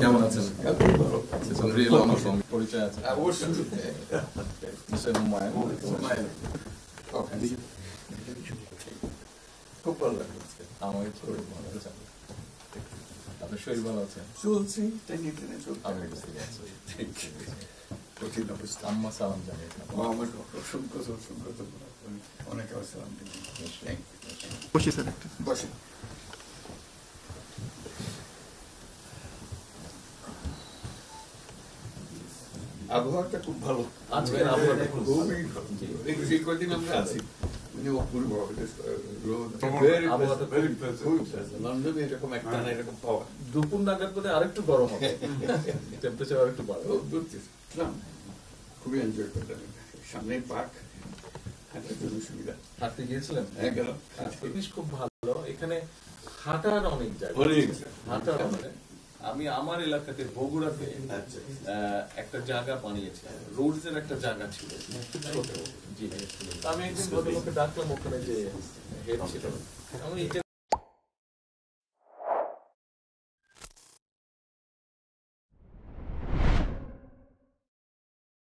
কেমন আছেন? রিয়েল আমার সঙ্গে পরিচয় আছে খুব ভালো লাগলো আমার শরীর ভালো আছে। আপনার শরীর ভালো আছে? চলছে টেনে টেনে চলছে। আমি বুঝতে পারছি। কঠিন অবস্থা। আম্মা সালাম জানিয়ে আমার অসংখ্য অসংখ্য অনেক সালাম দিন। বসি স্যার একটা বসে আবহাওয়াটা খুব ভালো। আজকের আবহাওয়াটা খুব ভালো। খুবই ভালো। যে কদিন আমরা আছি অপূর্ব লন্ডনে এরকম একটা না এরকম পাওয়া দুপুর নাগাদ বোধহয় আরেকটু গরম হবে, টেম্পারেচার আরেকটু বাড়বে। খুবই এনজয় করলাম। সামনে পার্ক, হাঁটার জন্য সুবিধা। হাঁটতে গিয়েছিলেন? হ্যাঁ গেলাম। জিনিস খুব ভালো, এখানে হাঁটার অনেক জায়গা, হাঁটার অনেক। আমি আমার এলাকাতে বগুড়াতে একটা জায়গা বানিয়েছি, রোডস এর একটা জায়গা ছিল ছোট। জি, আমি একদিন ভদ্রলোককে ডাকলাম, ওখানে যে হেড ছিল, আমি